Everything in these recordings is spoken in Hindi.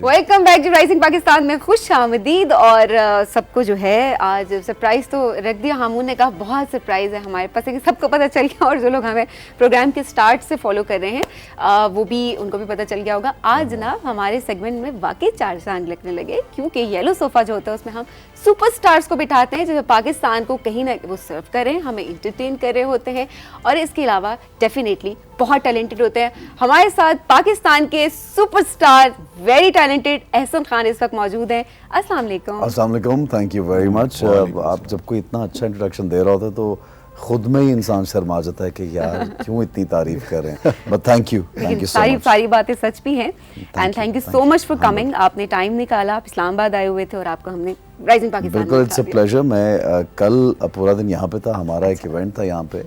Welcome back to rising Pakistan में खुश आमदीद। और सबको जो है आज सरप्राइज़ तो रख दिया। हामून ने कहा बहुत सरप्राइज़ है हमारे पास, लेकिन सबको पता चल गया और जो लोग हमें प्रोग्राम के स्टार्ट से फॉलो कर रहे हैं वो भी उनको भी पता चल गया होगा। आज ना हमारे सेगमेंट में वाकई चार चांद लगने लगे, क्योंकि येलो सोफ़ा जो होता है उसमें हम सुपरस्टार्स को बिठाते हैं जो पाकिस्तान को कहीं ना वो सर्व कर रहे हैं, हमें इंटरटेन कर रहे होते हैं और इसके अलावा डेफिनेटली बहुत टैलेंटेड होते हैं। हमारे साथ पाकिस्तान के superstar very talented Ehsan Khan इस वक्त मौजूद हैं। अस्सलाम वालेकुम। अस्सलाम वालेकुम, थैंक यू वेरी मच। आप जब कोई इतना अच्छा इंट्रोडक्शन दे रहा होता है तो खुद में ही इंसान शर्मा जाता है कि यार क्यों इतनी तारीफ कर रहे हैं, but thank you so much. सारी बातें सच भी हैं and thank you so much for coming. आपने टाइम निकाला, आप इस्लामाबाद आए हुए थे और आपको हमने राइजिंग पाकिस्तान बिल्कुल, इट्स अ प्लेजर। मैं कल पूरा दिन यहाँ पे था, हमारा एक इवेंट था यहाँ पे,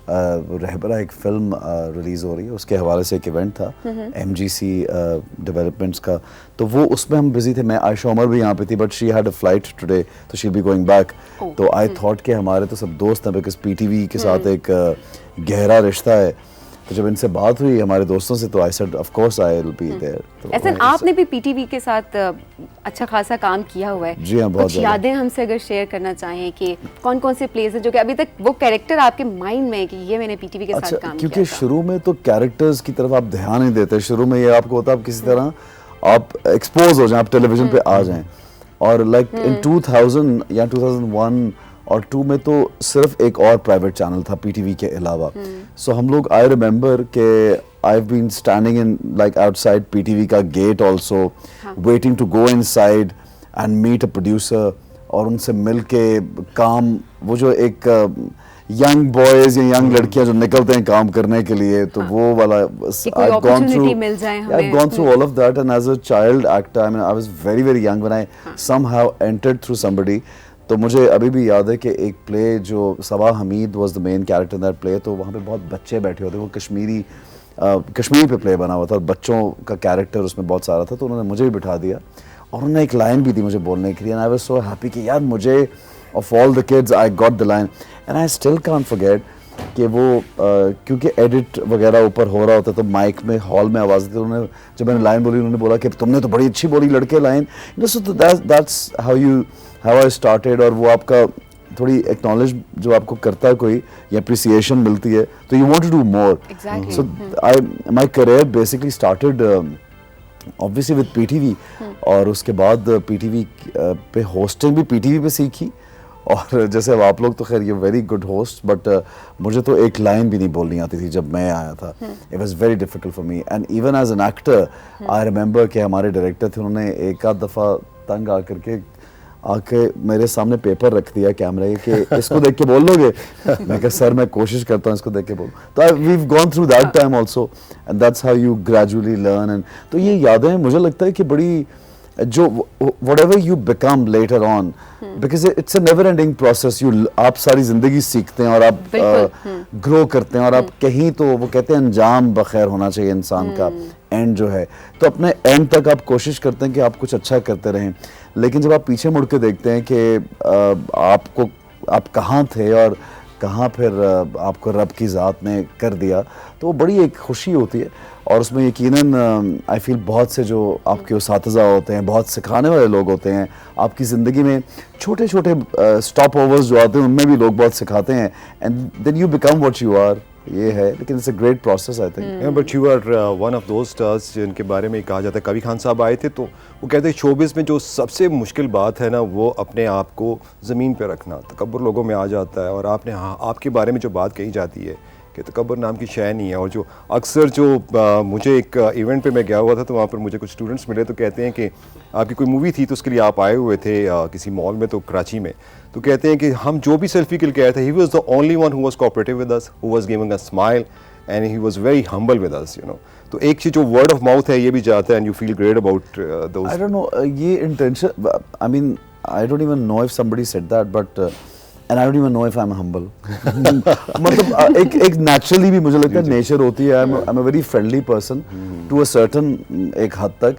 रहबरा एक फिल्म रिलीज़ हो रही है, उसके हवाले से एक इवेंट था MGC डेवलपमेंट्स का, तो वो उसमें हम बिजी थे। मैं आयशा उमर भी यहाँ पे थी, but she had a flight today तो शी बी गोइंग बैक। तो आई थॉट कि हमारे तो सब दोस्त हैं, बिकॉज PTV के साथ एक गहरा रिश्ता है। तो जब इनसे बात हुई हमारे दोस्तों से तो I said of course I will be there. तो ऐसा आपने भी PTV के साथ अच्छा खासा काम किया हुआ है। जी हाँ, बहुत कुछ यादें हमसे अगर शेयर करना चाहें कि कौन कौन से प्लेस हैं जो कि अभी तक वो कैरेक्टर आपके माइंड में है कि ये मैंने PTV के साथ काम क्योंकि किया था। शुरू में तो कैरेक्टर्स की तरफ आप ध्यान नहीं देते। शुरू में ये आपको होता है आप किसी तरह आप एक्सपोज हो जाएं, आप टेलीविजन पे आ जाएं। और लाइक इन 2000 या 2001 और 2 में तो सिर्फ एक और प्राइवेट चैनल था PTV के अलावा। सो हम लोग, आई रिमेंबर के I have been standing in like outside PTV का gate also, waiting to go inside and meet a producer और उनसे मिल के काम, वो जो एक यंग बॉयज या यंग लड़कियां जो निकलते हैं काम करने के लिए, तो वो वाला I've gone through all of that, and as a child actor, I mean I was very young when I somehow entered through somebody। तो मुझे अभी भी याद है कि एक प्ले जो Saba Hamid was the main character in that play, तो वहाँ पे बहुत बच्चे बैठे होते, वो कश्मीरी पे प्ले बना हुआ था और बच्चों का कैरेक्टर उसमें बहुत सारा था। तो उन्होंने मुझे भी बिठा दिया और उन्होंने एक लाइन भी दी मुझे बोलने के लिए, and I was so happy कि यार मुझे of all the kids I got the line. And I still can't forget कि वो क्योंकि एडिट वगैरह ऊपर हो रहा होता तो माइक में हॉल में आवाज़ थी, उन्होंने जब मैंने लाइन बोली उन्होंने बोला कि तुमने तो बड़ी अच्छी बोली लड़के line. So that's how I started. और वो आपका थोड़ी एक्नॉलेज जो आपको करता है कोई या अप्रिसिएशन मिलती है तो you want to do more. So my career basically started obviously with PTV, और उसके बाद PTV पे होस्टिंग भी PTV पे सीखी। और जैसे अब आप लोग तो खैर ये वेरी गुड होस्ट, बट मुझे तो एक लाइन भी नहीं बोलनी आती थी जब मैं आया था। It was very difficult for me, and even as an actor I remember कि हमारे डायरेक्टर थे, उन्होंने एक आध दफ़ा तंग आके मेरे सामने पेपर रख दिया कैमरे के, इसको देख के बोल लोगे? मैं कहा सर मैं कोशिश करता हूँ इसको देख के बोल। तो we have gone through that time also, and that's how you gradually learn. And तो ये यादें मुझे लगता है कि बड़ी जो whatever you become later on, because it's a never ending process, आप सारी जिंदगी सीखते हैं और आप ग्रो करते हैं, और आप कहीं तो वो कहते हैं अंजाम बखैर होना चाहिए इंसान का, एंड जो है तो अपने एंड तक आप कोशिश करते हैं कि आप कुछ अच्छा करते रहें। लेकिन जब आप पीछे मुड़ के देखते हैं कि आप कहाँ थे और कहाँ फिर आपको रब की ज़ात ने कर दिया, तो वो बड़ी एक खुशी होती है। और उसमें यकीनन आई फील बहुत से जो आपके उसातिज़ा होते हैं, बहुत सिखाने वाले लोग होते हैं आपकी ज़िंदगी में, छोटे छोटे स्टॉप ओवर्स जो आते हैं उनमें भी लोग बहुत सिखाते हैं, and then you become what you are. ये है, लेकिन it's a great process I think. But you are one of those stars जिनके बारे में कहा जाता है, कबीर खान साहब आए थे तो वो कहते हैं शोबिज़ में जो सबसे मुश्किल बात है ना वो अपने आप को ज़मीन पे रखना। तकब्बुर लोगों में आ जाता है, और आपके बारे में जो बात कही जाती है कि तकब्बुर नाम की शय नहीं है। और जो अक्सर जो मुझे एक इवेंट पे मैं गया हुआ था तो वहाँ पर मुझे कुछ स्टूडेंट्स मिले, तो कहते हैं कि आपकी कोई मूवी थी तो उसके लिए आप आए हुए थे किसी मॉल में, तो कराची में, तो कहते हैं कि हम जो भी सेल्फी के लिए गए थे, he was the only one who was cooperative with us, who was giving us smile, and he was very humble with us, you know. तो एक चीज़ जो वर्ड ऑफ माउथ है ये भी जाता है, and you feel great about those. I don't know ये intention, I mean I don't even know if somebody said that, but and I don't even know if I'm humble. मतलब एक naturally भी मुझे लगता है nature होती है. I'm a very friendly person to a certain एक हद तक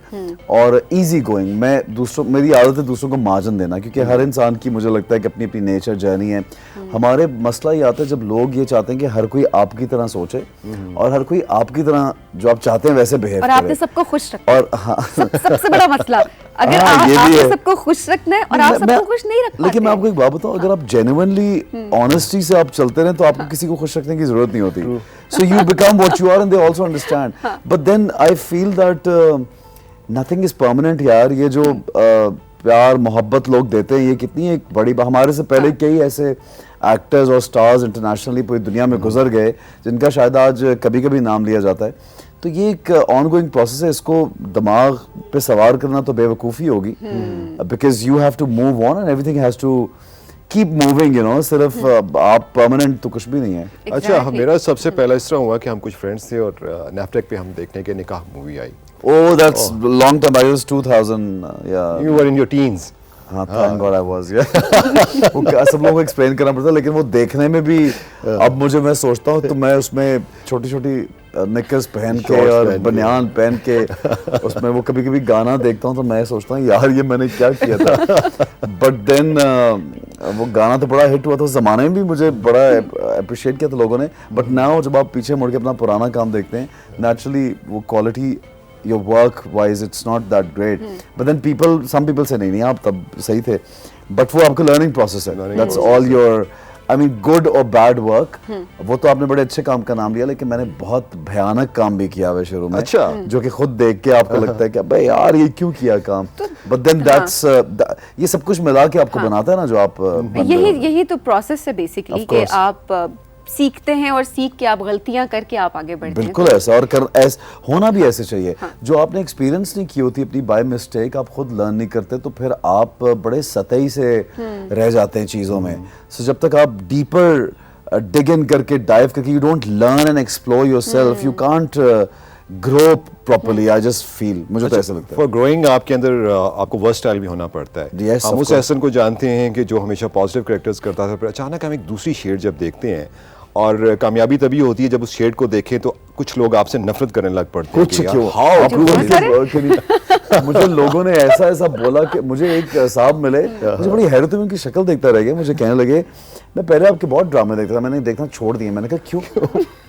और easy going. मेरी आदत है दूसरों को मार्जिन देना क्योंकि हर इंसान की मुझे लगता है कि अपनी अपनी नेचर जर्नी है. हमारे मसला ये आता है जब लोग ये चाहते हैं कि हर कोई आपकी तरह सोचे और हर कोई आपकी तरह जो आप चाहते हैं वैसे बिहेव करे. और आपने सबको खुश रखना. और हाँ सबसे बड़ा मसला अगर आपने सबको खुश रखना है और आप सबको खुश नहीं रख पाते. लेकिन मैं आपको एक बात बताऊं, अगर आप जेन्युइनली ऑनेस्टी से आप चलते रहें तो आपको किसी को खुश रखने की जरूरत नहीं होती. So you become what you are and they also understand. But then I feel that nothing is permanent यार. ये जो प्यार मोहब्बत लोग देते हैं ये कितनी एक बड़ी हमारे से पहले कई ऐसे एक्टर्स और स्टार्स इंटरनेशनली पूरी दुनिया में गुजर गए जिनका शायद आज कभी कभी नाम लिया जाता है. तो ये एक ऑनगोइंग प्रोसेस है. इसको दिमाग पे सवार करना तो बेवकूफ़ी होगी because you have to move on and everything has to keep moving. You know सिर्फ आप परमानेंट तो कुछ भी नहीं है. अच्छा, मेरा सबसे पहला इस तरह हुआ कि हम कुछ फ्रेंड्स थे और नेफटेक पे हम देखने के निकाह movie I. Oh, that's long time. I was 2000. Yeah. You were in your teens. हाँ, thank God I was. Yeah. वो सब लोगों को एक्सप्लेन करना पड़ता है लेकिन वो देखने में भी अब मैं सोचता हूँ तो मैं उसमें छोटी छोटी निकर्स पहन के और बनियान पहन के उसमें वो कभी कभी गाना देखता हूँ तो मैं सोचता हूँ यार ये मैंने क्या किया था. बट देन वो गाना तो बड़ा हिट हुआ था उस जमाने में भी मुझे बड़ा अप्रिशिएट किया था लोगों ने. बट नाउ जब आप पीछे मुड़ के अपना पुराना काम देखते हैं नेचुरली वो quality your work wise it's not that great but then some people say नहीं आप तब सही थे but वो आपका learning process है. That's all your I mean good or bad work. वो तो आपने बड़े अच्छे काम का नाम लिया लेकिन मैंने बहुत भयानक काम भी किया हुआ शुरू में. अच्छा. जो कि खुद देख के आपको लगता है कि अबे यार ये क्यों किया काम. but then that's ये सब कुछ मिला के आपको बनाता है ना जो आप यही तो प्रोसेस है बेसिकली कि आप सीखते हैं और सीख के आप गलतियां करके आप आगे बढ़ते हैं. बिल्कुल ऐसा और होना भी ऐसे चाहिए. जो आपने एक्सपीरियंस नहीं की होती अपनी बाय मिस्टेक आप खुद लर्न नहीं करते तो फिर आप बड़े सतही से रह जाते हैं चीज़ों में. सो जब तक आप डीपर डिग इन करके डाइव करके you don't learn and explore yourself you can't grow properly. I just feel मुझे तो ऐसा लगता है. फॉर ग्रोइंग आपके अंदर आपको वर्सटाइल भी होना पड़ता है. Yes, हम उस एहसन को जानते हैं कि जो हमेशा पॉजिटिव कैरेक्टर्स करता था फिर अचानक हम एक दूसरी शेड जब देखते हैं और कामयाबी तभी होती है जब उस शेड को देखें तो कुछ लोग आपसे नफरत करने लग पड़ते हैं. कुछ क्यों मुझे लोगों ने ऐसा बोला कि मुझे एक साहब मिले मुझे बड़ी हैरत हुई उनकी शक्ल देखता रह गया. मुझे कहने लगे मैं पहले आपके बहुत ड्रामे देखता था मैंने देखना छोड़ दिया. मैंने कहा क्यों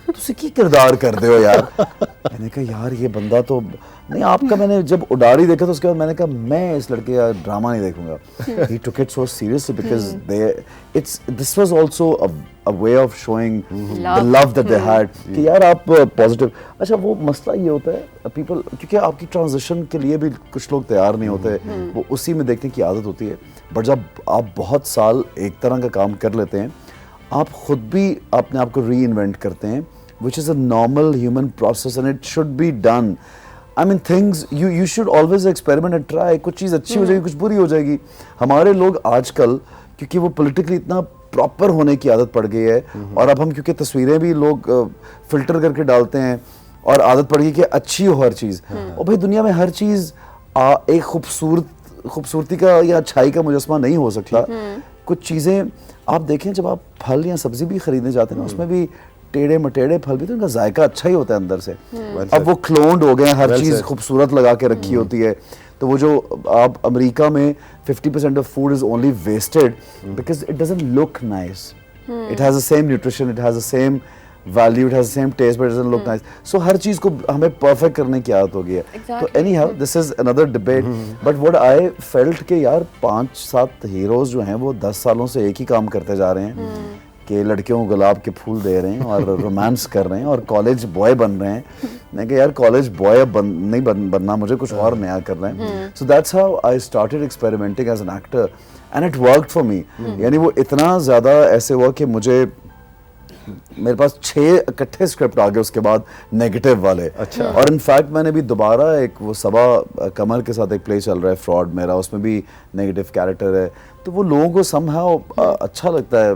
तुसी की किरदार कर दे हो यार. मैंने कहा यार ये बंदा तो नहीं आपका. मैंने जब उडारी देखा तो उसके बाद मैंने कहा मैं इस लड़के का ड्रामा नहीं देखूंगा. He took it so seriously because this was also a way of showing the love that they had कि यार आप पॉजिटिव. अच्छा वो मसला ये होता है पीपल क्योंकि आपकी ट्रांजिशन के लिए भी कुछ लोग तैयार नहीं होते. वो उसी में देखने की आदत होती है. बट जब आप बहुत साल एक तरह का काम कर लेते हैं आप खुद भी अपने आप को री इन्वेंट करते हैं which is a normal human process and it should be done. I mean things you should always experiment and try. कुछ चीज़ अच्छी हो जाएगी कुछ बुरी हो जाएगी. हमारे लोग आजकल क्योंकि वो पॉलिटिकली इतना प्रॉपर होने की आदत पड़ गई है और अब हम क्योंकि तस्वीरें भी लोग फिल्टर करके डालते हैं और आदत पड़ गई कि अच्छी हो हर चीज़. और भाई दुनिया में हर चीज़ एक खूबसूरती का या अच्छाई का मुजस्मा नहीं हो सकता. कुछ चीज़ें आप देखें जब आप फल या सब्जी भी खरीदने जाते हैं ना उसमें भी टेढ़े मटेढ़े फल भी तो उनका जायका अच्छा ही होता है अंदर से. अब वो क्लोन्ड हो गए हैं हर चीज़ खूबसूरत लगा के रखी होती है. तो वो जो आप अमेरिका में 50% of food is only wasted because it doesn't look nice. It has the same nutrition it has the same value it has the same taste but it doesn't look nice. So हर चीज़ को हमें परफेक्ट करने की आदत हो गई है. तो any how this is another debate but what I felt के यार 5-7 हीरोज जो हैं वो 10 सालों से एक ही काम करते जा रहे हैं कि लड़कियों को गुलाब के फूल दे रहे हैं और रोमांस कर रहे हैं और कॉलेज बॉय बन रहे हैं. मैं कहा यार कॉलेज बॉय नहीं बनना मुझे कुछ और नया करना है. So that's how I started experimenting as an actor and it worked for me. यानी वो इतना ज़्यादा ऐसे हुआ कि मेरे पास 6 इकट्ठे स्क्रिप्ट आ गए उसके बाद नेगेटिव वाले. अच्छा. और इनफैक्ट मैंने भी दोबारा एक वो सबा कमर के साथ एक प्ले चल रहा है फ्रॉड मेरा उसमें भी नेगेटिव कैरेक्टर है. तो वो लोगों को समहाउ अच्छा लगता है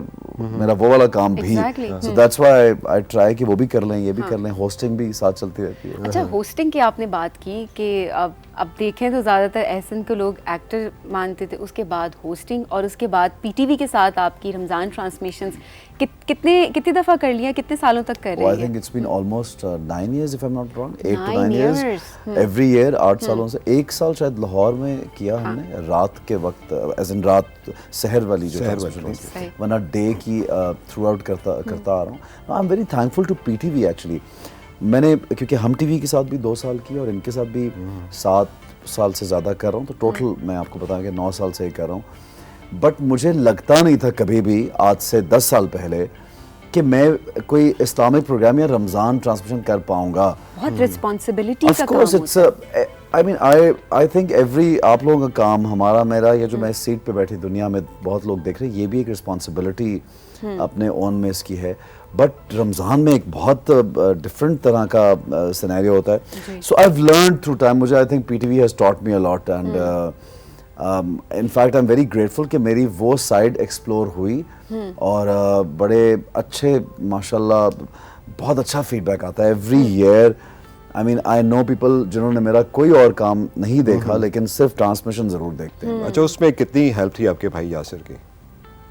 मेरा वो वाला काम भी. So that's why I try कि वो भी कर लें ये भी कर लें. होस्टिंग भी साथ चलती रहती है. अच्छा होस्टिंग की आपने बात की कि अब देखें तो ज़्यादातर एहसन को लोग एक्टर मानते थे, उसके बाद होस्टिंग और उसके बाद पीटीवी के साथ आपकी रमज़ान ट्रांसमिशंस कितनी दफ़ा कर लिया, कितने सालों तक कर रही I है? think it's been almost 9 years if I'm not wrong, 8 to 9 9 years. years. Every year 8 सालों से, एक साल शायद लाहौर में किया हमने रात के वक्त, एज इन रात सहर वाली जो ट्रांसमिशन होती सही। है, वरना डे की थ्रू आउट करता आ रहा हूँ. I am very thankful to PTV actually. मैंने क्योंकि हम टीवी के साथ भी 2 साल की और इनके साथ भी 7 साल से ज़्यादा कर रहा हूँ, तो टोटल मैं आपको बताऊँ कि 9 साल से ही कर रहा हूँ. बट मुझे लगता नहीं था कभी भी आज से 10 साल पहले कि मैं कोई इस्लामिक प्रोग्राम या रमज़ान ट्रांसमिशन कर पाऊंगा. बहुत रिस्पॉन्सिबिलिटी Of का काम course, होता है। I mean, I think every आप लोगों का काम, हमारा, मेरा, या जो मैं इस सीट पे बैठी दुनिया में बहुत लोग देख रहे हैं, ये भी एक रिस्पॉन्सिबिलिटी अपने ओन में इसकी है. बट रमज़ान में एक बहुत डिफरेंट तरह का सिनेरियो होता है. So I have learned through time. मुझे I think PTV has taught me a lot and in fact I am very grateful कि मेरी वो साइड एक्सप्लोर हुई और बड़े अच्छे माशाल्लाह बहुत अच्छा फीडबैक आता है every year. I mean I know people जिन्होंने मेरा कोई और काम नहीं देखा लेकिन सिर्फ ट्रांसमिशन ज़रूर देखते हैं. अच्छा, उसमें कितनी हेल्प थी आपके भाई यासिर की?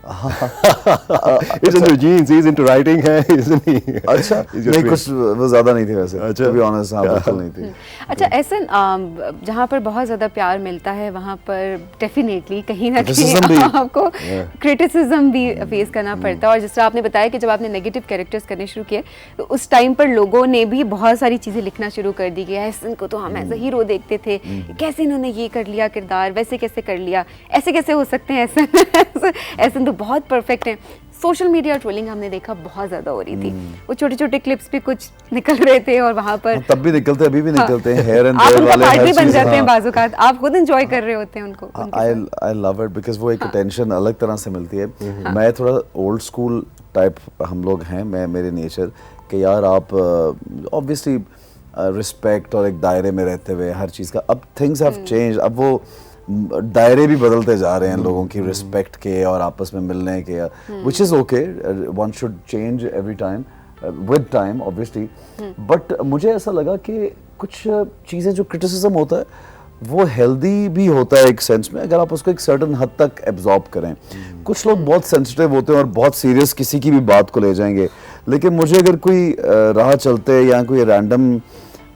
It's in your genes, he's into writing है, isn't he? अच्छा, He's your नहीं twin. कुछ वो ज़्यादा नहीं थी वैसे. अच्छा. To be honest, हाँ बिल्कुल नहीं थी. अच्छा, ऐसा जहाँ पर बहुत ज़्यादा प्यार मिलता है वहाँ पर डेफिनेटली कहीं ना Criticism भी. कहीं आपको क्रिटिसिज्म भी फेस करना पड़ता है. और जिस तरह आपने बताया कि जब आपने नेगेटिव कैरेक्टर्स करने शुरू किए तो उस टाइम पर लोगों ने भी बहुत सारी चीज़ें लिखना शुरू कर दी कि ऐसन को तो हम एज अ हीरो देखते थे, कैसे इन्होंने ये कर लिया किरदार, वैसे कैसे कर लिया, ऐसे कैसे हो सकते हैं ऐसा ऐसन तो बहुत परफेक्ट है. सोशल मीडिया ट्रोलिंग हमने देखा बहुत ज़्यादा हो रही थी. वो छोटे छोटे क्लिप्स भी कुछ निकल रहे थे और वहाँ पर तब भी निकलते, अभी भी निकलते हैं. हेयर एंड आप देयर उनका वाले पार्ट हर भी बन चीज़. जाते हैं हाँ. बाज़-औक़ात, आप खुद एंजॉय कर रहे होते हैं उनको उनके साथ। आई लव इट बिकॉज वो एक अटेंशन अलग तरह से मिलती है. मैं थोड़ा ओल्ड स्कूल टाइप हम लोग हैं, मैं मेरे नेचर कि यार आप ऑब्वियसली रिस्पेक्ट और एक दायरे में रहते हुए हर चीज़ का. अब थिंग्स हैव चेंज. अब वो दायरे भी बदलते जा रहे हैं लोगों की रिस्पेक्ट के और आपस में मिलने के, which is okay. One should change every time with time obviously. But मुझे ऐसा लगा कि कुछ चीज़ें जो क्रिटिसिज्म होता है वो हेल्दी भी होता है एक सेंस में, अगर आप उसको एक सर्टन हद तक एब्जॉर्ब करें. कुछ लोग बहुत सेंसिटिव होते हैं और बहुत सीरियस किसी की भी बात को ले जाएंगे. लेकिन मुझे अगर कोई राह चलते या कोई रैंडम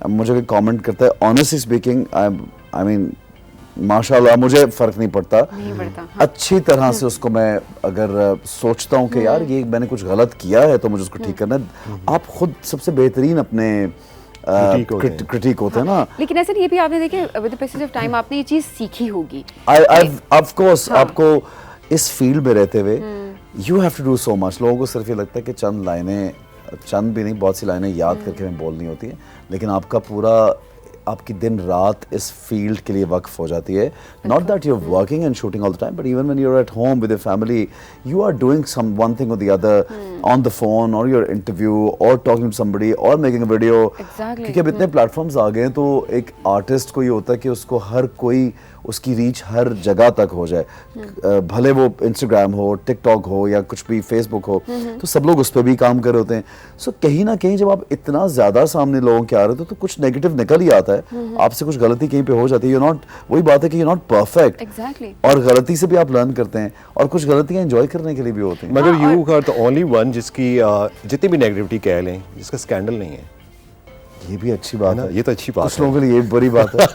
मुझे कोई कमेंट करता है, ऑनेस्टली स्पीकिंग आई मीन माशाल्लाह मुझे फ़र्क नहीं पड़ता. हाँ. अच्छी तरह से उसको मैं अगर सोचता हूँ कि यार ये मैंने कुछ गलत किया है तो मुझे उसको ठीक करना है. आप खुद सबसे बेहतरीन अपने क्रिटिक होते हैं ना. लेकिन ऐसे नहीं, ये भी आपने देखे with the passage of time आपने ये चीज़ सीखी होगी. ऑफ कोर्स आपको इस फील्ड में रहते हुए you have to do so much. लोगों को सिर्फ ये लगता है कि चंद लाइनें, चंद भी नहीं बहुत सी लाइनें याद करके हमें बोलनी होती हैं, लेकिन आपका पूरा आपकी दिन रात इस फील्ड के लिए वक्फ हो जाती है. Not that you are working and shooting all the time, but even when you are at home with your family you are doing some one thing or the other on the phone or your interview or talking to somebody or making a video. क्योंकि अब इतने प्लेटफॉर्म्स आ गए हैं तो एक आर्टिस्ट को ये होता है कि उसको हर कोई उसकी रीच हर जगह तक हो जाए. भले वो इंस्टाग्राम हो, टिकटॉक हो या कुछ भी फेसबुक हो, तो सब लोग उस पर भी काम कर रहे होते हैं. सो कहीं ना कहीं जब आप इतना ज़्यादा सामने लोगों के आ रहे हो तो कुछ नेगेटिव निकल ही आता है. आपसे कुछ गलती कहीं पे हो जाती है. यू नॉट, वही बात है कि यू नॉट परफेक्ट. एग्जैक्टली. और गलती से भी आप लर्न करते हैं और कुछ गलतियाँ एंजॉय करने के लिए भी होती हैं. मगर you are the only one जिसकी जितनी भी नेगेटिविटी कह लें जिसका स्कैंडल नहीं है. ये भी अच्छी बात है. ये तो अच्छी बात कुछ लोगों के लिए ये बुरी बात है.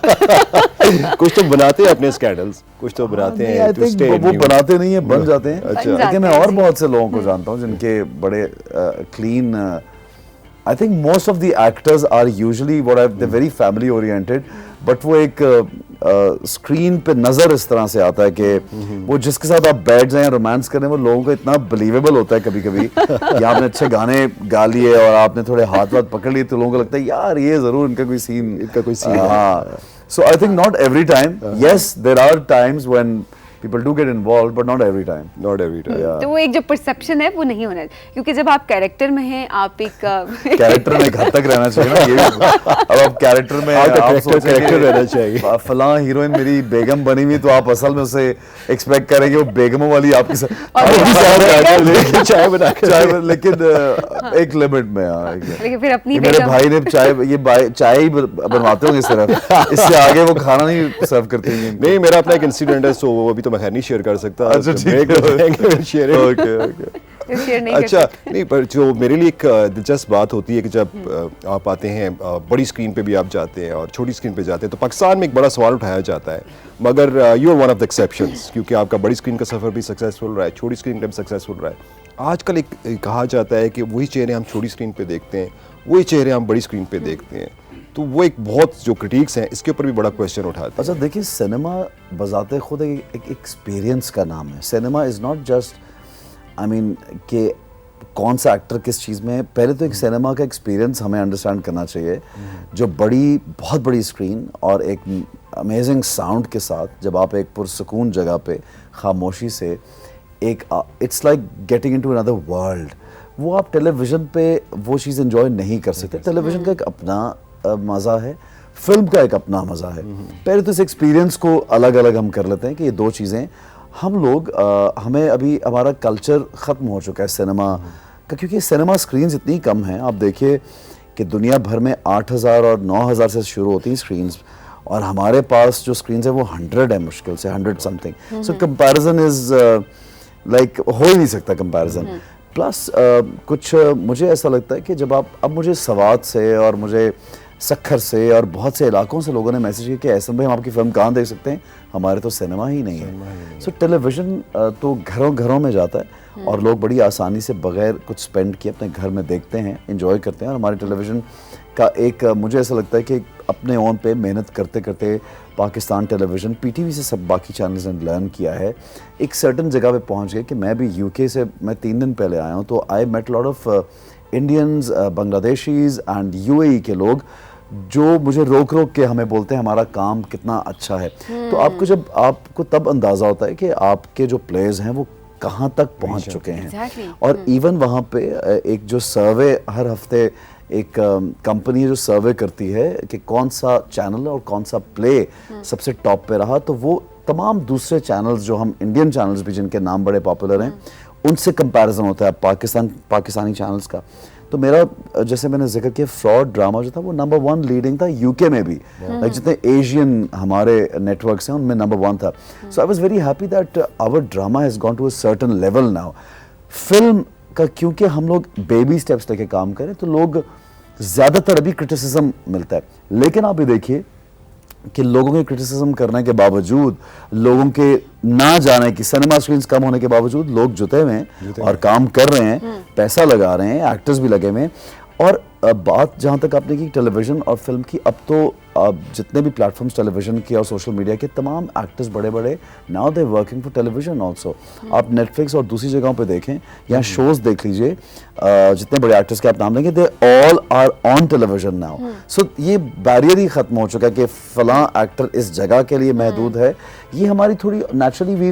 कुछ तो बनाते हैं अपने स्कैंडल्स, कुछ तो बनाते हैं to stay वो new. बनाते नहीं है, बन जाते हैं. अच्छा. लेकिन मैं और बहुत से लोगों को जानता हूँ जिनके बड़े clean. I think most of the actors are usually what I they very family oriented, but वो एक स्क्रीन पे नजर इस तरह से आता है कि वो जिसके साथ आप बैठ जाएं रोमांस करने, वो लोगों को इतना बिलीवेबल होता है कभी कभी. या आपने अच्छे गाने गा लिए और आपने थोड़े हाथ पकड़ लिए तो लोगों को लगता है यार ये जरूर इनका कोई सीन. इनका कोई सीन. हाँ. So I think not every time. Yes, there are times when people do get involved but not every time. Not every time. तो वो एक जो परसेप्शन है वो नहीं होना चाहिए, क्योंकि जब आप कैरेक्टर में हैं आप एक कैरेक्टर में एक हद तक रहना चाहिए ना, ये भी। अब आप कैरेक्टर में आपका आप character सोचें character कि रहना चाहिए। फलां हीरोइन मेरी बेगम बनी हुई, तो आप असल में उसे एक्सपेक्ट करेंगे वो बेगमों वाली आपके साथ चाय बना के चाय, लेकिन एक लिमिट में। हाँ, लेकिन फिर अपनी ये मेरे बेगम- भाई ने चाय ही बनवाते होंगे सिर्फ, इससे आगे वो खाना नहीं सर्व करते हैं। नहीं, मेरा अपना एक इंसिडेंट है, सो वो अभी तो मैं खैर नहीं शेयर कर सकता। अच्छा, तो ठीक break है। में जाएंगे, we'll share it। Okay share नहीं कर अच्छा, सकते। नहीं, पर जो मेरे लिए एक दिलचस्प बात होती है कि जब आप आते हैं, बड़ी स्क्रीन पे भी आप जाते हैं और छोटी स्क्रीन पे जाते हैं, तो पाकिस्तान में एक बड़ा सवाल उठाया जाता है, मगर you are one of the exceptions, क्योंकि आपका बड़ी स्क्रीन का सफ़र भी सक्सेसफुल रहा है, छोटी स्क्रीन का भी सक्सेसफुल रहा है। आजकल एक कहा जाता है कि वही चेहरे हम छोटी स्क्रीन पे देखते हैं, वही चेहरे हम बड़ी स्क्रीन पे देखते हैं, तो वो एक बहुत जो क्रिटिक्स हैं इसके ऊपर भी बड़ा क्वेश्चन उठाते हैं। अच्छा देखिए, सिनेमा बजाते खुद एक एक्सपीरियंस का नाम है। Cinema is not just, I mean कि कौन सा एक्टर किस चीज़ में है। पहले तो एक सिनेमा का एक्सपीरियंस हमें अंडरस्टैंड करना चाहिए, जो बहुत बड़ी स्क्रीन और एक अमेजिंग साउंड के साथ जब आप एक पुरसकून जगह पे खामोशी से एक it's like getting into another world, वो आप टेलीविज़न पे वो चीज़ एंजॉय नहीं कर सकते। टेलीविज़न का एक अपना मज़ा है, फिल्म का एक अपना मज़ा है। पहले तो इस एक्सपीरियंस को अलग अलग हम कर लेते हैं कि ये दो चीज़ें हम लोग हमें अभी हमारा कल्चर ख़त्म हो चुका है सिनेमा का, क्योंकि सिनेमा स्क्रीन्स इतनी कम हैं। आप देखिए कि दुनिया भर में 8000 और 9000 से शुरू होती हैं स्क्रीन्स, और हमारे पास जो स्क्रीन्स है वो 100 है, मुश्किल से 100 something. So comparison is like हो ही नहीं सकता कंपैरिजन। प्लस कुछ मुझे ऐसा लगता है कि जब आप, अब मुझे सवात से और मुझे सखर से और बहुत से इलाकों से लोगों ने मैसेज किया कि ऐसा भाई हम आपकी फिल्म कहाँ देख सकते हैं, हमारे तो सिनेमा ही नहीं है। सो टेलीविज़न तो घरों घरों में जाता है और लोग बड़ी आसानी से बगैर कुछ स्पेंड किए अपने घर में देखते हैं, एंजॉय करते हैं। और हमारे टेलीविज़न का एक मुझे ऐसा लगता है कि अपने ओन पे मेहनत करते करते पाकिस्तान टेलीविज़न पीटीवी से सब बाकी चैनल्स ने लर्न किया है, एक सर्टन जगह पे पहुंच गए कि मैं भी यूके से मैं 3 दिन पहले आया हूं, तो I met lot of Indians, Bangladeshis and UAE के लोग जो मुझे रोक रोक के हमें बोलते हैं हमारा काम कितना अच्छा है। तो आपको तब अंदाज़ा होता है कि आपके जो प्लेयर्स हैं वो कहाँ तक पहुँच चुके हैं। Exactly. और इवन वहाँ पे एक जो सर्वे हर हफ्ते एक कंपनी है जो सर्वे करती है कि कौन सा चैनल और कौन सा प्ले सबसे टॉप पे रहा, तो वो तमाम दूसरे चैनल्स जो हम इंडियन चैनल्स भी जिनके नाम बड़े पॉपुलर हैं उनसे कंपैरिजन होता है पाकिस्तानी चैनल्स का। तो मेरा जैसे मैंने जिक्र किया, फ्रॉड ड्रामा जो था वो नंबर 1 लीडिंग था यूके में भी, लाइक जितने एशियन हमारे नेटवर्क्स हैं उनमें नंबर 1 था। So I was very happy that our drama has gone to a certain level now. Film का क्योंकि हम लोग बेबी स्टेप्स लेके काम करें तो लोग ज़्यादातर अभी क्रिटिसिज्म मिलता है, लेकिन आप ये देखिए कि लोगों के क्रिटिसिज्म करने के बावजूद, लोगों के ना जाने की, सिनेमा स्क्रीन्स कम होने के बावजूद लोग जुटे हुए हैं और काम कर रहे हैं, पैसा लगा रहे हैं, एक्टर्स भी लगे हुए हैं। और बात जहाँ तक आपने की टेलीविज़न और फिल्म की, अब तो जितने भी प्लेटफॉर्म्स टेलीविज़न के और सोशल मीडिया के तमाम एक्टर्स बड़े बड़े now they working for television also. आप नेटफ्लिक्स और दूसरी जगहों पे देखें या शोज़ देख लीजिए, जितने बड़े एक्टर्स के आप नाम लेंगे they all are on television now. So ये बैरियर ही ख़त्म हो चुका है कि फ़लाँ एक्टर इस जगह के लिए महदूद है। ये हमारी थोड़ी नेचुरली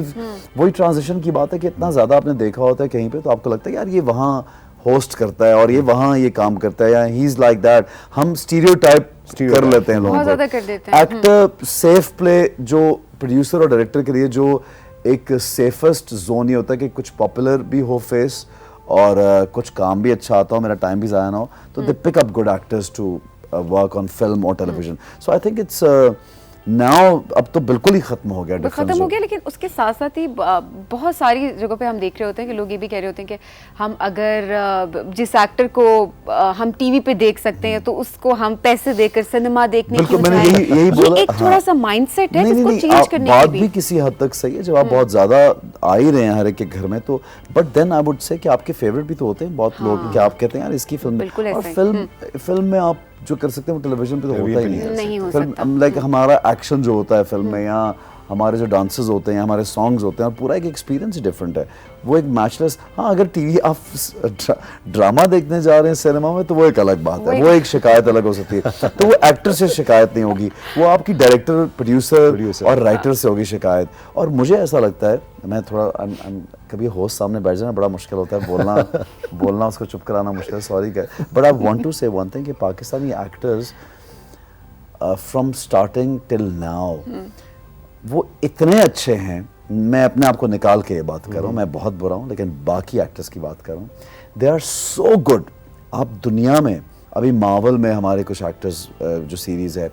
वही ट्रांजिशन की बात है कि इतना ज़्यादा आपने देखा होता है कहीं पे, तो आपको लगता है यार ये वहाँ होस्ट करता है और ये वहाँ ये काम करता है या ही इज़ लाइक दैट। हम स्टीरियोटाइप कर लेते हैं लोगों बहुत को। ज़्यादा कर देते हैं। एक्टर सेफ प्ले जो प्रोड्यूसर और डायरेक्टर के लिए जो एक सेफेस्ट जोन ये होता है कि कुछ पॉपुलर भी हो फेस और कुछ काम भी अच्छा आता हो, मेरा टाइम भी ज़ाया ना हो, तो they pick up good actors to work on film और television. So I think it's now अब तो बिल्कुल ही खत्म हो गया डिफरेंस। खत्म हो गया, लेकिन उसके साथ साथ ही बहुत सारी जगहों पे हम देख रहे होते हैं कि लोग ये भी कह रहे होते हैं कि हम अगर जिस एक्टर को हम टीवी पे देख सकते हैं तो उसको हम पैसे देकर सिनेमा देखने की मैंने यही बोला। एक थोड़ा सा माइंडसेट है जिसको चेंज करने बात की भी किसी हद तक सही है। जब आप बहुत ज्यादा आ ही रहे हैं हर एक के घर में, तो but then I would say कि आपके फेवरेट भी तो होते हैं बहुत लोग कि आप कहते हैं यार इसकी फिल्म, और फिल्म में आप जो कर सकते हैं वो टेलीविजन पे तो होता ही नहीं हो है। फिल्म लाइक हमारा एक्शन जो होता है फिल्म में, या हमारे जो डांसेस होते हैं, हमारे सॉन्ग्स होते हैं, और पूरा एक एक्सपीरियंस ही डिफरेंट है। वो एक मैचलेस, हाँ अगर टीवी आप ड्रामा देखने जा रहे हैं सिनेमा में तो वो एक अलग बात है, वो एक शिकायत अलग हो सकती है। तो वो एक्टर से शिकायत नहीं होगी, वो आपकी डायरेक्टर, प्रोड्यूसर और राइटर से होगी शिकायत। और मुझे ऐसा लगता है, मैं थोड़ा कभी होस्ट सामने बैठ जाना बड़ा मुश्किल होता है, बोलना उसको चुप कराना मुश्किल, sorry, but I want to say one thing कि Pakistani actors from starting till now वो इतने अच्छे हैं। मैं अपने आप को निकाल के ये बात कर रहा हूँ, मैं बहुत बुरा हूँ, लेकिन बाकी एक्टर्स की बात कर रहा हूँ, दे आर सो गुड। आप दुनिया में अभी मार्वल में हमारे कुछ एक्टर्स जो सीरीज है,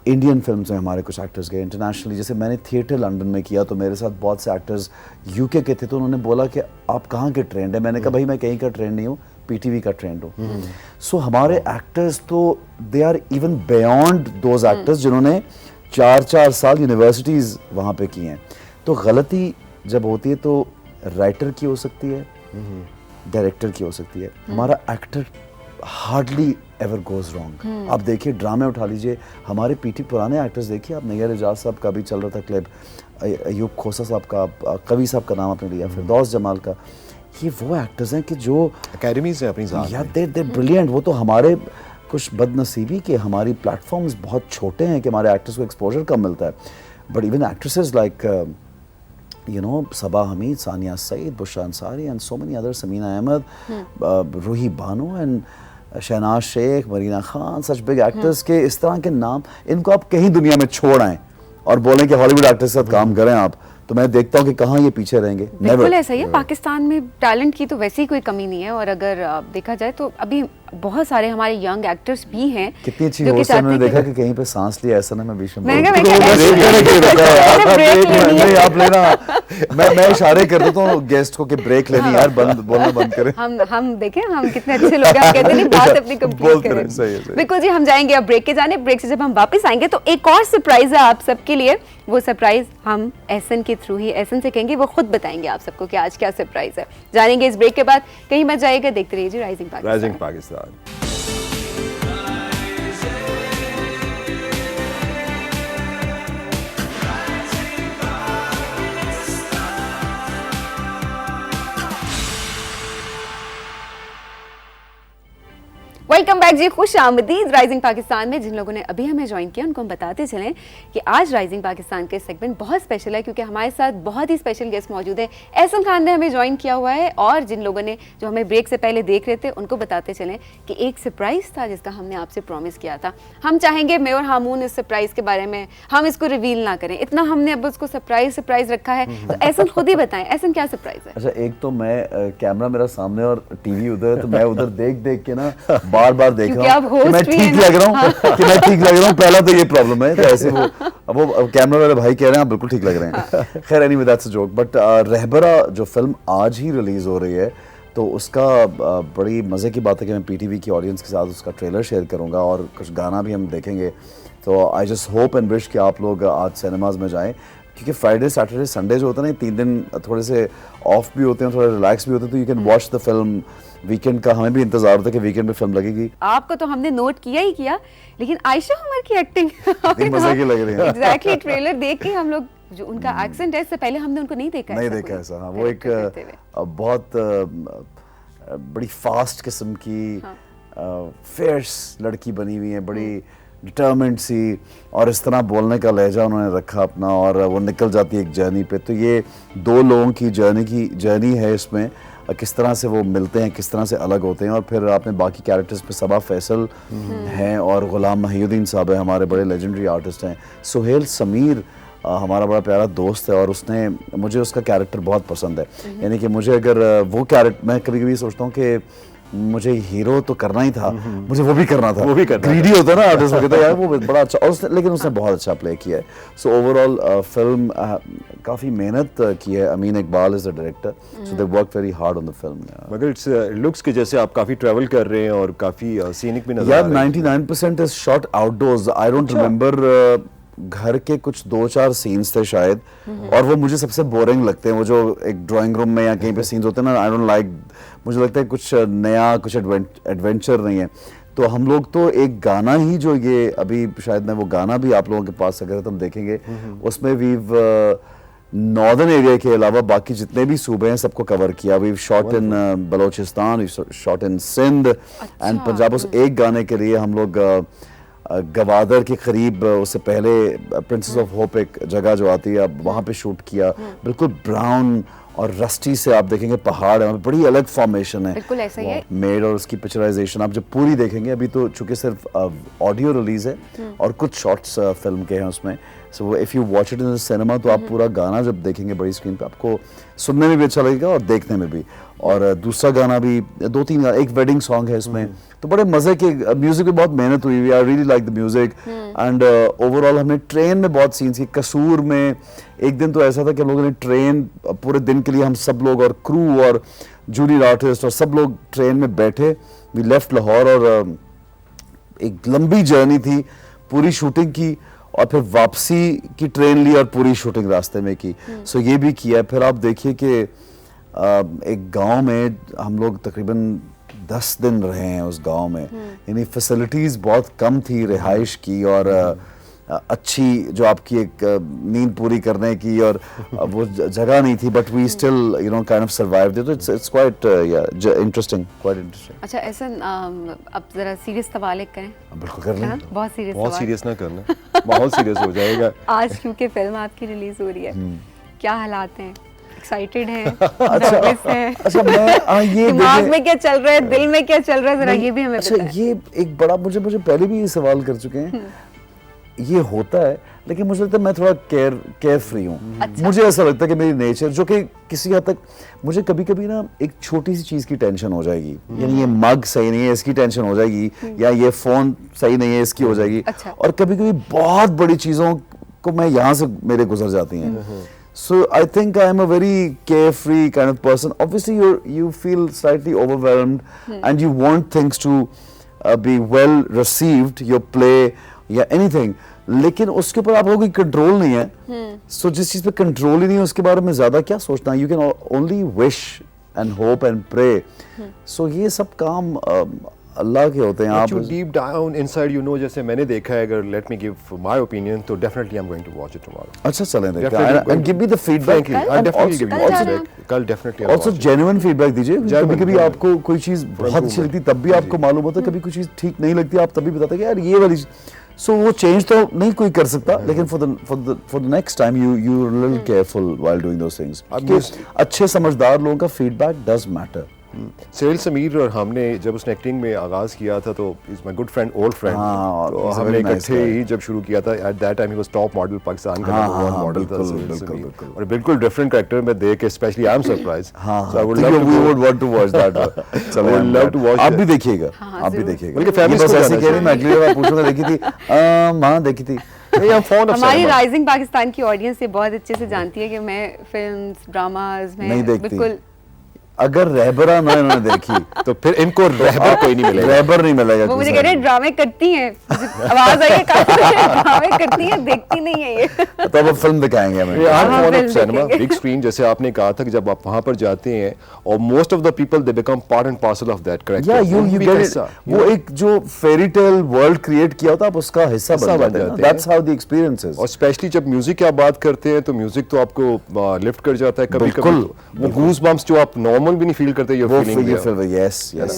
इंडियन फिल्म्स में हमारे कुछ एक्टर्स गए, इंटरनेशनली जैसे मैंने थिएटर लंदन में किया तो मेरे साथ बहुत से एक्टर्स यूके के थे, तो उन्होंने बोला कि आप कहाँ के ट्रेंड है, मैंने कहा भाई मैं कहीं का ट्रेंड नहीं हूँ, पीटीवी का ट्रेंड हूँ। सो हमारे एक्टर्स तो they are even beyond those actors जिन्होंने 4-4 साल यूनिवर्सिटीज वहाँ पे की हैं। तो गलती जब होती है तो राइटर की हो सकती है, डायरेक्टर की हो सकती है, हमारा actor hardly ever goes wrong. आप देखिए ड्रामे उठा लीजिए, हमारे पीटी पुराने एक्टर्स देखिए आप, नैयर एजाज साहब का भी चल रहा था क्लिप, अयूब खोसा साहब का, कवि साहब का नाम आपने लिया, फिरदौस जमाल का, ये वो एक्टर्स हैं कि जो अकेडमीज हैं अपनी ज़ात यार दे ब्रिलियंट। वो तो हमारे कुछ बदनसीबी के हमारी प्लेटफॉर्म्स बहुत छोटे हैं कि हमारे एक्टर्स को एक्सपोजर कम मिलता है। But even actresses like you know, Sabah Hamid, Sania Saeed, Bushra Ansari and so many others, Samina Ahmed, Ruhi Banu and Shahnaz Shaikh, Marina Khan, such big actors के इस तरह के नाम, इनको आप कहीं दुनिया में छोड़ आएं और बोलें कि हॉलीवुड एक्टर्स के साथ काम करें आप, तो मैं देखता हूँ कि कहाँ ये पीछे रहेंगे। बिल्कुल ऐसा ही है, पाकिस्तान में टैलेंट की तो वैसे ही कोई कमी नहीं है। और अगर देखा जाए तो अभी बहुत सारे हमारे यंग एक्टर्स भी हैं। कितनी अच्छी होस्ट है, मैंने देखा कि कहीं पे सांस लिया, ऐसा ना मैं बीच में आप लेना, मैं इशारे कर देता हूँ गेस्ट को कि ब्रेक लेनी यार, बोलना बंद करें। हम देखें हम कितने अच्छे लोग हैं, हम कहते नहीं बात अपनी कंप्लीट करें। बिल्कुल जी, हम जाएंगे अब ब्रेक के जाने। ब्रेक से जब हम वापस आएंगे तो एक और सरप्राइज है आप सबके लिए। वो सरप्राइज हम एहसन के थ्रू ही एहसन से कहेंगे, वो खुद बताएंगे आप सबको कि आज क्या सरप्राइज है। जानेंगे इस ब्रेक के बाद, कहीं मत जाइएगा, देखते रहिए राइजिंग पाकिस्तान। वेलकम बैक जी, खुश आमदीद राइजिंग पाकिस्तान में। जिन लोगों ने अभी हमें ज्वाइन किया उनको हम बताते चलें कि आज राइजिंग पाकिस्तान के सेगमेंट बहुत स्पेशल है, क्योंकि हमारे साथ बहुत ही स्पेशल गेस्ट मौजूद है। एहसन खान ने हमें ज्वाइन किया हुआ है, और जिन लोगों ने जो हमें ब्रेक से पहले देख रहे थे उनको बताते चलें कि एक सरप्राइज था जिसका हमने आपसे प्रॉमिस किया था। हम चाहेंगे मैं और हामून इस सरप्राइज के बारे में हम इसको रिवील ना करें, इतना हमने अब उसको सरप्राइज रखा है। तो एहसन खुद ही बताएं, एहसन क्या सरप्राइज है? अच्छा, एक तो मैं कैमरा मेरा सामने और टीवी उधर है, तो मैं उधर देख के ना बार बार देख रहा हूँ कि मैं ठीक लग रहा हूँ, कि मैं ठीक लग रहा हूँ। पहला तो ये प्रॉब्लम है, तो ऐसे वो कैमरा वाले भाई कह रहे हैं आप बिल्कुल ठीक लग रहे हैं। खैर anyway that's a joke. But Rahbara जो फिल्म आज ही रिलीज हो रही है, तो उसका बड़ी मज़े की बात है कि मैं पीटीवी की ऑडियंस के साथ उसका ट्रेलर शेयर करूँगा और कुछ गाना भी हम देखेंगे। तो I just hope and wish कि आप लोग आज सिनेमाज में जाएँ, क्योंकि फ्राइडे सैटरडे संडे जो होता है ना, 3 दिन थोड़े से ऑफ भी होते हैं, थोड़ा रिलैक्स भी होते हैं, तो you can watch the film. Weekend का हमें भी इंतजार होता है कि वीकेंड में फिल्म लगेगी। आपको तो हमने नोट किया ही किया, लेकिन आयशा उमर की एक्टिंग मजे की लग रही है। एग्जैक्टली, ट्रेलर देख के हम लोग, जो उनका एक्सेंट है, इससे पहले हमने उनको नहीं देखा ऐसा। हाँ, वो एक बहुत बड़ी फास्ट किस्म की फेयर्स लड़की बनी हुई है, बड़ी डिटर्मिन्ड सी, और इस तरह बोलने का लहजा उन्होंने रखा अपना, और वो निकल जाती है एक जर्नी पे। तो ये 2 लोगों की जर्नी है इसमें, किस तरह से वो मिलते हैं, किस तरह से अलग होते हैं। और फिर आपने बाकी कैरेक्टर्स पे सबा फैसल हैं, और गुलाम महिउद्दीन साहब है, हमारे बड़े लेजेंडरी आर्टिस्ट हैं। सुहेल समीर हमारा बड़ा प्यारा दोस्त है, और उसने, मुझे उसका कैरेक्टर बहुत पसंद है। यानी कि मुझे अगर वो कैरेक्टर, मैं कभी कभी सोचता हूँ कि मुझे हीरो तो करना ही था, मुझे वो भी करना था, ग्रीडी होता है ना आर्टिस्ट, कहता है यार वो बड़ा अच्छा, और उसने, लेकिन उसने बहुत अच्छा प्ले किया है। सो ओवरऑल फिल्म काफ़ी मेहनत की है। Amin Iqbal is the director, so they work very hard on the film. मगर इट्स लुक्स के जैसे आप काफ़ी ट्रैवल कर रहे हैं और काफ़ी सीनिक भी नजर आ रहे हैं। 99% is shot outdoors. I don't remember, घर के कुछ 2-4 सीन्स थे शायद, और वो मुझे सबसे बोरिंग लगते हैं। वो जो एक ड्राइंग रूम में या कहीं पे सीन्स होते हैं ना, आई डोंट लाइक, मुझे लगता है कुछ नया, कुछ एडवेंचर नहीं है। तो हम लोग तो एक गाना ही जो ये अभी शायद मैं वो गाना भी आप लोगों के पास अगर तुम देखेंगे उसमें वीव नॉर्दर्न एरिया के अलावा बाकी जितने भी सूबे हैं सबको कवर किया। We shot in Balochistan, we shot in Sindh and Punjab. उस एक गाने के लिए हम लोग गवादर के करीब उससे पहले प्रिंसेस ऑफ होप एक जगह जो आती है अब वहाँ पे शूट किया। बिल्कुल ब्राउन और रस्टी से आप देखेंगे पहाड़ है, बड़ी अलग फॉर्मेशन है, बिल्कुल ऐसा ही है मेड। और उसकी पिक्चराइजेशन आप जब पूरी देखेंगे, अभी तो चूंकि सिर्फ ऑडियो रिलीज है और कुछ शॉट्स फिल्म के हैं उसमें, so if you watch it in cinema तो आप पूरा गाना जब देखेंगे बड़ी स्क्रीन पे आपको सुनने में भी अच्छा लगेगा और देखने में भी। और दूसरा गाना भी 2-3 गाना, एक वेडिंग सॉन्ग है इसमें, तो बड़े मजे के म्यूजिक में बहुत मेहनत हुई हुई। I really like the music and overall हमने ट्रेन में बहुत सीन्स की। कसूर में एक दिन तो ऐसा था कि हम लोगों ने ट्रेन पूरे दिन के लिए हम सब लोग और क्रू और जूनियर आर्टिस्ट और सब लोग ट्रेन में बैठे। वी लेफ्ट लाहौर और एक लंबी जर्नी थी, पूरी शूटिंग की और फिर वापसी की ट्रेन ली और पूरी शूटिंग रास्ते में की। सो ये भी किया। फिर आप देखिए कि एक गांव में हम लोग तकरीबन 10 दिन रहे हैं उस गांव में, यानी फैसिलिटीज बहुत कम थी रिहाइश की और अच्छी जो आपकी एक नींद पूरी करने की और वो जगह नहीं थी, but we still you know kind of survived. तो it's quite interesting, quite interesting. अच्छा ऐसा अब जरा सीरियस सवाल एक करें। बिल्कुल कर लें। बहुत सीरियस बहुत सवाल। सीरियस ना करना, माहौल सीरियस हो जाएगा। आज क्योंकि फिल्म आपकी रिलीज हो रही है, क्या हालात हैं? एक्साइटेड हैं? अच्छा nervous हैं? अच्छा मैं ये दिमाग देखें- में क्या चल रहा है, दिल में क्या चल रहा है, जरा ये भी हमें अच्छा बताएं। ये एक बड़ा मुझे पहले भी ये सवाल कर चुके हैं। ये होता है लेकिन मुझे लगता है मैं थोड़ा केयर फ्री हूँ। अच्छा। मुझे ऐसा लगता है कि मेरी नेचर जो कि किसी हद तक मुझे कभी कभी ना एक छोटी सी चीज की टेंशन हो जाएगी, यानी ये मग सही नहीं है इसकी टेंशन हो जाएगी, या ये फोन सही नहीं है इसकी हो जाएगी। अच्छा। और कभी कभी बहुत बड़ी चीजों को मैं यहाँ से मेरे गुजर जाती हैं। So I think I am a very carefree kind of person. Obviously, you feel slightly overwhelmed and you want things to be well received, your play, या anything. लेकिन उसके ऊपर आपको कोई कंट्रोल नहीं है। So जिस चीज पे कंट्रोल ही नहीं है उसके बारे में ज्यादा क्या सोचना है? You can only wish and hope and pray. So ये सब काम अल्लाह के होते हैं। आप deep down inside you know, जैसे मैंने देखा है, अगर let me give my opinion, तो definitely I am going to watch it tomorrow. अच्छा चलें देखते हैं and give me the feedback. I definitely give you कल जाना। फीडबैक, कल डेफिनेटली ऑल्सो जेन्युइन फीडबैक दीजिए। Genuine, कभी कभी genuine. आपको कोई चीज बहुत अच्छी लगती तब भी आपको मालूम होता है, कभी कोई चीज ठीक नहीं लगती आप तभी बताते हैं कि यार ये वाली। सो वो चेंज तो नहीं कोई कर सकता, लेकिन for the next time you little careful while doing those things. अच्छे समझदार लोगों का फीडबैक डज मैटर। सेल समीर और हमने जब उसने एक्टिंग में आगाज किया था तो is my good friend, old friend, हाँ, तो he's a हमने very nice इकट्ठे guy. ही जब शुरू किया था, at that time he was top model Pakistan का, हाँ, नंबर 1 हाँ, मॉडल था बिल्कुल, सेल बिल्कुल, समीर। बिल्कुल। और बिल्कुल डिफरेंट कैरेक्टर में देख के स्पेशली आई एम सरप्राइज। हाँ so I would we love to would want to watch that. चलो would love to watch आप that. भी देखिएगा, हाँ, आप भी जरूर। देखिएगा। बल्कि families ये बस को ऐसे जाना कह रही मैं अगली बार पूछूंगा देखी थी माँ देखी थी। नहीं, I'm fond of हमारी cinema. राइजिंग पाकिस्तान की ऑडियंस ये बहुत अच्छे से जानती है कि मैं फिल्म्स ड्रामाज में नहीं देखती। बिल्कुल अगर रहबरा ना इन्होंने देखी तो फिर इनको रहबर कोई नहीं मिलेगा। रहबर नहीं मिलेगा। वो मुझे किसी कह रहे हैं ड्रामे करती हैं, आवाज आई है ड्रामे करती हैं, देखती नहीं है ये। तो अब फिल्म दिखाएंगे हमें। हाँ, ऑन फिल्म सिनेमा देखेंगे। बिग स्क्रीन, जैसे आपने कहा था कि जब आप वहां पर जाते हैं और most of the people they become part and parcel of that या कैरेक्टर। You get it. वो एक जो फेरी टेल वर्ल्ड क्रिएट किया होता है आप उसका हिस्सा हिस्सा बन बन जाते हैं। जाते हैं। That's how the experience is. और स्पेशली जब म्यूजिक की आप बात करते हैं तो म्यूजिक तो आपको लिफ्ट कर जाता है कभी कभी। बिल्कुल, वो गूज बम्प्स जो आप नॉर्मल भी नहीं फील करते, you're वो feeling ये there. फिल्म यस यस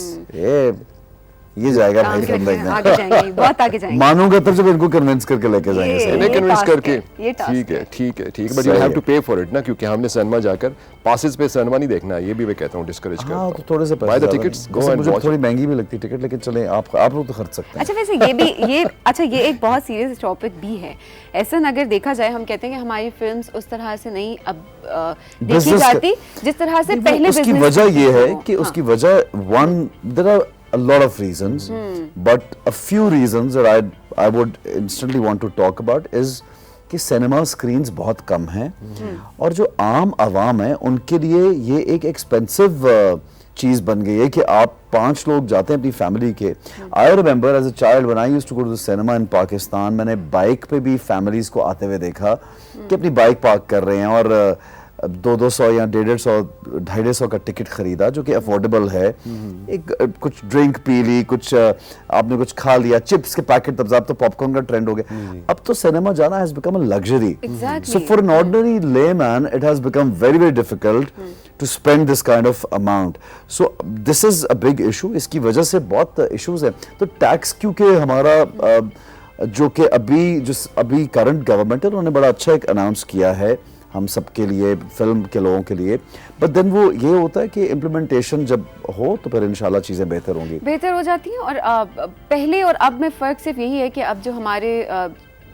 ये जाएगा भाई आगे फिल्म देखने। आगे जाएंगे, बहुत आगे जाएंगे। मानूंगा तब जब इनको कन्विंस करके लेके जाएंगे ये- सर। इन्हें कन्विंस task करके है, ये task ठीक है है। ठीक है ठीक है, बट सही यू हैव है। टू पे फॉर इट ना, क्योंकि हमने सिनेमा जाकर पासेस पे सिनेमा नहीं देखना है, ये भी मैं कहता हूँ, डिस्करेज करता हाँ हूँ। तो थोड़े से बाय द पैसे टिकट्स, गो वैसे एंड मुझे वॉच। थोड़ी महंगी भी लगती है टिकट, लेकिन चले आप लोग तो खर्च सकते हैं। अच्छा वैसे ये भी ये एक बहुत सीरियस टॉपिक भी है। ऐसा अगर देखा जाए, हम कहते हैं कि हमारी फिल्म्स उस तरह से नहीं अब देखी Business का- जाती जिस तरह से नहीं, पहले उसकी business वजह करती ये है हो। कि हाँ। उसकी वजह there are a lot of reasons, but a few reasons that I would instantly want to talk about is कि सिनेमा स्क्रीन्स बहुत कम हैं और जो आम आवाम है उनके लिए ये एक एक्सपेंसिव चीज़ बन गई है कि आप 5 लोग जाते हैं अपनी फैमिली के। I remember as a child when I used to go to the cinema in Pakistan, मैंने बाइक पे भी फैमिलीज को आते हुए देखा कि अपनी बाइक पार्क कर रहे हैं और 200 या 150 का टिकट खरीदा जो कि अफोर्डेबल है, एक कुछ ड्रिंक पी ली, कुछ आपने कुछ खा लिया, चिप्स के पैकेट, तब तो पॉपकॉर्न का ट्रेंड हो गया। अब तो सिनेमा जाना has become a luxury, so for an ordinary layman it has become very very difficult to spend this kind of amount. So this is a big issue, इसकी वजह से बहुत इश्यूज है। तो टैक्स क्योंकि हमारा जो कि अभी करंट गवर्नमेंट है, उन्होंने बड़ा अच्छा एक अनाउंस किया है हम सब के लिए, फिल्म के लोगों के लिए, बट देन वो ये होता है कि इम्प्लीमेंटेशन जब हो तो फिर इंशाल्लाह चीज़ें बेहतर होंगी, बेहतर हो जाती हैं। और पहले और अब में फ़र्क सिर्फ यही है कि अब जो हमारे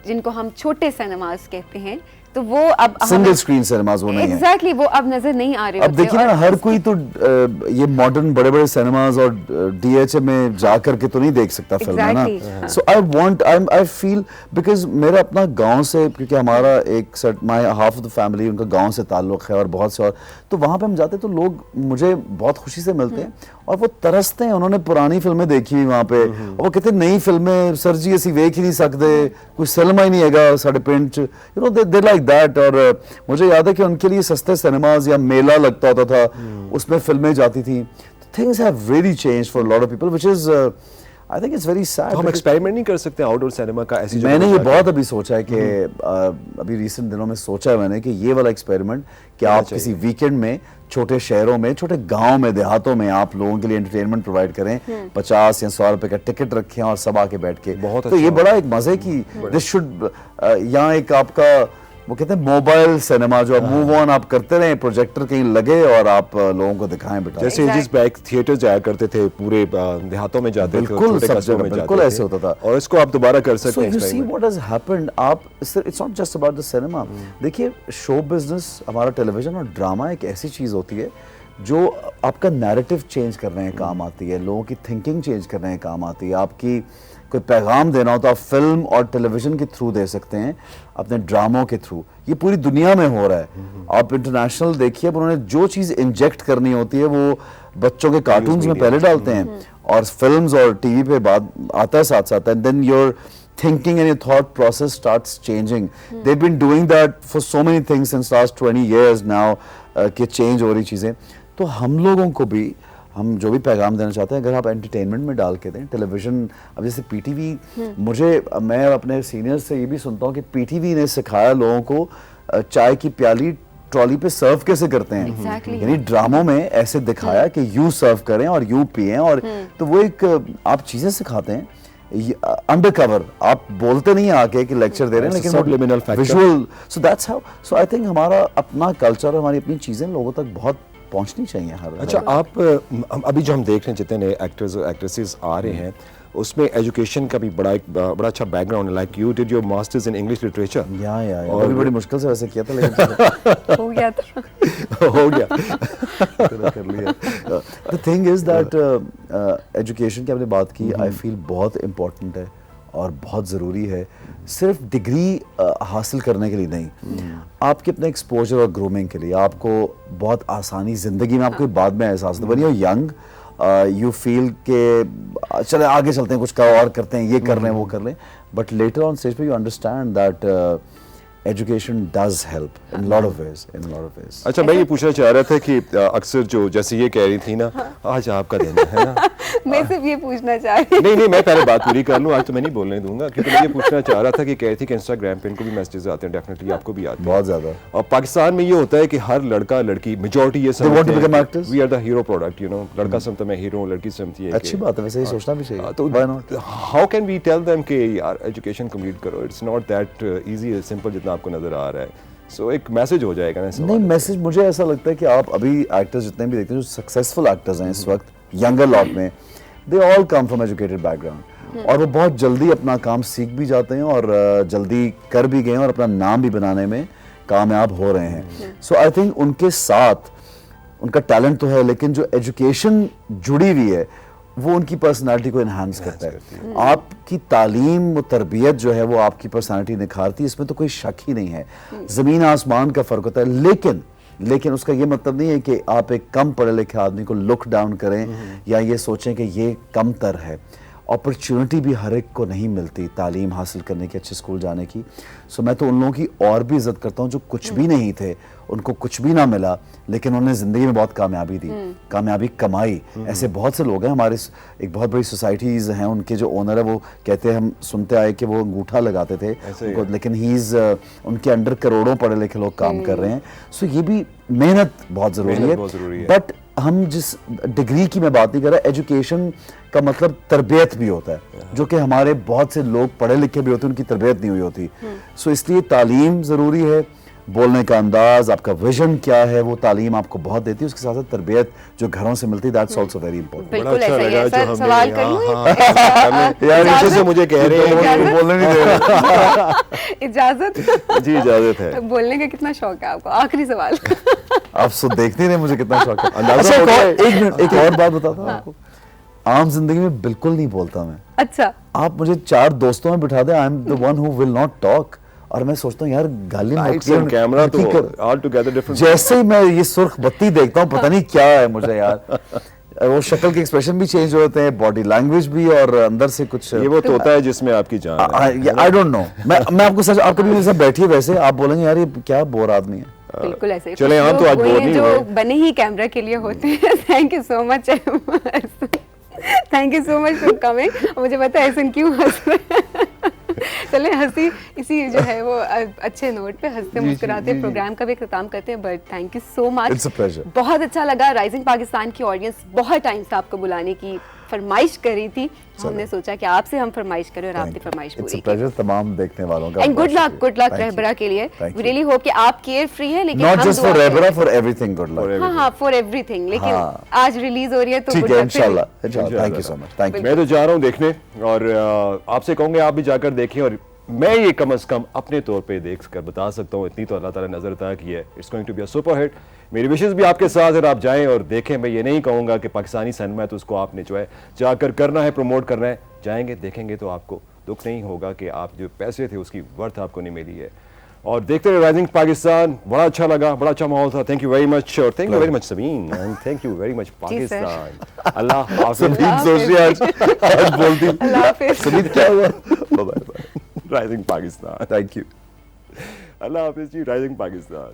जिनको हम छोटे सिनेमास कहते हैं, तो वो अब सिंगल स्क्रीन सिनेमाज वो नहीं है। एग्जैक्टली, वो अब नजर नहीं आ रहे। अब देखिए ना, हर कोई तो ये मॉडर्न बड़े बड़े सिनेमाज और डीएचए में जा करके तो नहीं देख सकता फिल्म, है ना। सो आई फील, बिकॉज मेरा अपना गांव से, क्योंकि हमारा एक set, my half of the family उनका गांव से ताल्लुक है और बहुत से, और तो वहां पे हम जाते तो लोग मुझे बहुत खुशी से मिलते हैं और वो तरसते हैं, उन्होंने पुरानी फिल्में देखी हुई वहां पे, और वो कहते नई फिल्में सर जी असी वेख ही नहीं सकते, कोई सिनेमा ही नहीं हैगा साढ़े पिंड च, you know they like that. और मुझे याद है कि उनके लिए सस्ते सिनेमाज या मेला लगता होता था, उसमें फिल्में जाती थी। Things have really changed for lot of people, which is I think it's very sad. हम एक्सपेरिमेंट नहीं कर सकते आउटडोर सिनेमा का? ऐसी मैंने ये बहुत अभी सोचा है कि अभी रिसेंट दिनों में सोचा है मैंने कि ये वाला एक्सपेरिमेंट कि आप किसी वीकेंड में छोटे शहरों में, छोटे गांव में, देहातों में आप लोगों के लिए एंटरटेनमेंट प्रोवाइड करें, 50 या 100 रुपए का टिकट रखें और सब आके बैठ के, बहुत तो ये बड़ा एक मजे की, दिस शुड, यहाँ एक आपका वो कहते हैं मोबाइल सिनेमा, जो आप मूव ऑन आप करते रहे, प्रोजेक्टर कहीं लगे और आप लोगों को दिखाएं बेटा, जैसे जिस बैक थिएटर जाया करते थे पूरे देहातों में जाते थे, बिल्कुल सब जगह बिल्कुल ऐसे होता था, और इसको आप दोबारा कर सकते हैं। So you see what has happened, आप it's not just about the cinema. देखिए शो बिजनेस, हमारा टेलीविजन और ड्रामा एक ऐसी चीज होती है जो आपका नैरेटिव चेंज करने में काम आती है, लोगों की थिंकिंग चेंज करने में काम आती है। आपकी कोई पैगाम देना हो तो आप फिल्म और टेलीविजन के थ्रू दे सकते हैं, अपने ड्रामों के थ्रू। ये पूरी दुनिया में हो रहा है, आप इंटरनेशनल देखिए, उन्होंने जो चीज़ इंजेक्ट करनी होती है वो बच्चों के कार्टून्स में पहले डालते हैं और फिल्म्स और टीवी पे बाद आता है साथ साथ, and then your thinking and your thought process starts changing. They've been doing that for so many things since last 20 years now, कि change हो रही चीज़ें। तो हम लोगों को भी, हम जो भी पैगाम देना चाहते हैं, अगर आप एंटरटेनमेंट में डाल के दें, टेलीविजन, अब जैसे पीटीवी, मैं अपने सीनियर्स से ये भी सुनता हूँ कि पीटीवी ने सिखाया लोगों को चाय की प्याली ट्रॉली पे सर्व कैसे करते हैं, यानी ड्रामों में ऐसे दिखाया कि यूं सर्व करें और यूं पिएं, और तो वो एक आप चीज़ें सिखाते हैं अंडरकवर, आप बोलते नहीं आके कि लेक्चर दे रहे हैं, लेकिन visual, so that's how, so I think हमारा अपना कल्चर, हमारी अपनी चीज़ें लोगों तक बहुत पहुंचनी चाहिए हर। अच्छा, आप अभी जो हम देख रहे हैं जितने नए एक्टर्स और एक्ट्रेसेस आ रहे हैं, उसमें एजुकेशन का भी बड़ा अच्छा बैकग्राउंड है। Like you did your masters in English literature. या और बड़ी मुश्किल से वैसे किया था, लेकिन हो गया था हो गया कर लिया। The thing is that education की आपने बात की, आई फील बहुत इम्पोर्टेंट है और बहुत ज़रूरी है, सिर्फ डिग्री हासिल करने के लिए नहीं, आपके अपने एक्सपोजर और ग्रूमिंग के लिए, आपको बहुत आसानी ज़िंदगी में आपको बाद में एहसास होता है। When you are young you feel के चले आगे चलते हैं, कुछ का और करते हैं, ये कर लें वो कर लें, बट लेटर ऑन स्टेज पे you understand that education does help in lot of ways, in lot of ways. अच्छा, मैं ये पूछना चाह रहा था कि अक्सर जो जैसे ये कह रही थी ना, आज आपका दिन है ना मैं सिर्फ ये पूछना चाह रही नहीं, मैं पहले बात पूरी कर लूँ, आज तो मैं नहीं बोलने दूंगा, क्योंकि मैं ये पूछना चाह रहा था कि कह रही थी कि इंस्टाग्राम पे इनको भी मैसेजेस आते हैं, डेफिनेटली आपको भी आते हैं बहुत ज़्यादा, और पाकिस्तान में ये होता है कि हर लड़का लड़की मेजॉरिटी ये समझते हैं we are the hero product, you know, लड़का समझता है मैं हीरो हूँ, लड़की समझती है। अच्छी बात है, वैसे ही सोचना भी चाहिए। तो how can we tell them कि यार एजुकेशन कंप्लीट करो, it's not that easy simple जितना आपको नजर आ रहा है। सो एक मैसेज हो जाएगा ना? नहीं, मैसेज मुझे ऐसा लगता है कि आप अभी एक्टर्स जितने भी देखते हैं जो सक्सेसफुल एक्टर्स हैं इस वक्त यंगर लॉट में, they all come from educated background, और वो बहुत जल्दी अपना काम सीख भी जाते हैं और जल्दी कर भी गए हैं और अपना नाम भी बनाने में कामयाब हो रहे हैं। सो आई थिंक उनके साथ उनका टैलेंट तो है, लेकिन जो एजुकेशन जुड़ी हुई है वो उनकी पर्सनालिटी को इन्हांस करता है। आपकी तालीम व तरबियत जो है वो आपकी पर्सनालिटी निखारती है, इसमें तो कोई शक ही नहीं है, ज़मीन आसमान का फ़र्क होता है। लेकिन उसका ये मतलब नहीं है कि आप एक कम पढ़े लिखे आदमी को लुक डाउन करें या ये सोचें कि ये कमतर है। अपॉर्चुनिटी भी हर एक को नहीं मिलती तालीम हासिल करने की, अच्छे स्कूल जाने की। सो मैं तो उन लोगों की और भी इज्जत करता हूँ जो कुछ भी नहीं थे, उनको कुछ भी ना मिला लेकिन उन्होंने ज़िंदगी में बहुत कामयाबी दी, कामयाबी कमाई। ऐसे बहुत से लोग हैं हमारे, एक बहुत बड़ी सोसाइटीज़ हैं, उनके जो ओनर है वो कहते हैं, हम सुनते आए कि वो अंगूठा लगाते थे उनको, लेकिन उनके अंडर करोड़ों पढ़े लिखे लोग काम कर रहे हैं। सो ये भी मेहनत बहुत ज़रूरी है। बट हम जिस डिग्री की मैं बात नहीं कर रहा, एजुकेशन का मतलब तरबियत भी होता है, जो कि हमारे बहुत से लोग पढ़े लिखे भी होते हैं, उनकी तरबियत नहीं हुई होती। सो इसलिए तालीम ज़रूरी है, बोलने का अंदाज, आपका विजन क्या है, वो तालीम आपको बहुत देती है। उसके साथ साथ तरबियत जो घरों से मिलती है, दैट्स आल्सो वेरी इंपॉर्टेंट। बिल्कुल ऐसा ही है सर। सवाल कर लूं? यार नीचे से मुझे कह रहे हैं बोलने नहीं दे रहे। इजाजत? जी इजाजत है। बोलने का कितना शौक है आपको? आखिरी सवाल। आप सो देखते रहे मुझे कितना शौक है। अंदाजा हो गया है। एक मिनट, एक और बात बताता हूँ आपको, आम जिंदगी में बिल्कुल नहीं बोलता मैं। अच्छा। आप मुझे 4 दोस्तों में बिठा दे, I am the one who will not talk, और मैं सोचता हूँ यार गाली कैमरा तो ऑल टुगेदर डिफरेंट। जैसे ही मैं ये सुर्ख बत्ती देखता हूँ, पता नहीं क्या है मुझे यार, वो शक्ल के एक्सप्रेशन भी चेंज होते हैं, बॉडी लैंग्वेज भी, और अंदर से कुछ ये वो तोता है जिसमें आपकी जान है। आई डोंट नो। मैं आपको सच, आप कभी मेरे साथ बैठिए वैसे, आप बोलेंगे यार ये क्या बोर आदमी है। बिल्कुल ऐसे ही। चले हम तो आज बोर नहीं जो हुए। बने ही कैमरा के लिए होते हैं। Thank you so much, thank you so much for coming. मुझे पता है ऐसा क्यों हंस रहे हैं। चले हंसी इसी जो है वो अच्छे नोट पे हंसते मुस्कुराते प्रोग्राम का भी खत्म करते हैं। But thank you so much, it's a pleasure. बहुत अच्छा लगा। राइजिंग पाकिस्तान की ऑडियंस बहुत टाइम से आपको बुलाने की फरमाइश करी थी, हमने सोचा कि आपसे हम फरमाइश करें और आपने फरमाइश पूरी की। प्लेजर तमाम देखने वालों का। एंड गुड लक रहबरा के लिए। वी रियली होप कि आप केयर फ्री है, लेकिन not just for Rahbara, for everything good luck. हाँ फॉर एवरीथिंग। लेकिन आज रिलीज हो रही है तो ठीक गुड है, लक। इंशाल्लाह। Thank you so much. Thank you. मैं तो जा रहा हूँ देखने, और आपसे कहूँगा आप भी जाकर देखें, और मैं ये कम से कम अपने तौर पे देख कर बता सकता हूँ, इतनी तो अल्लाह ताला ने नजर अता की है, it's going to be a super hit. मेरी विशेष भी आपके साथ है, आप जाएं और देखें। मैं ये नहीं कहूँगा कि पाकिस्तानी सिनेमा है तो उसको आपने जो है जाकर करना है, प्रमोट करना है। जाएंगे देखेंगे तो आपको दुख नहीं होगा कि आप जो पैसे थे उसकी वर्थ आपको नहीं मिली है। और देखते रहे राइजिंग पाकिस्तान। बड़ा अच्छा लगा, बड़ा अच्छा माहौल था। थैंक यू वेरी मच, और thank you very much Sameen, and thank you very much Pakistan. अल्लाह हाफिज़। आज बोलती अल्लाह हाफिज़। समीत क्या हुआ? Bye bye. Rising Pakistan. Thank you. अल्लाह हाफिज़ जी। राइजिंग पाकिस्तान।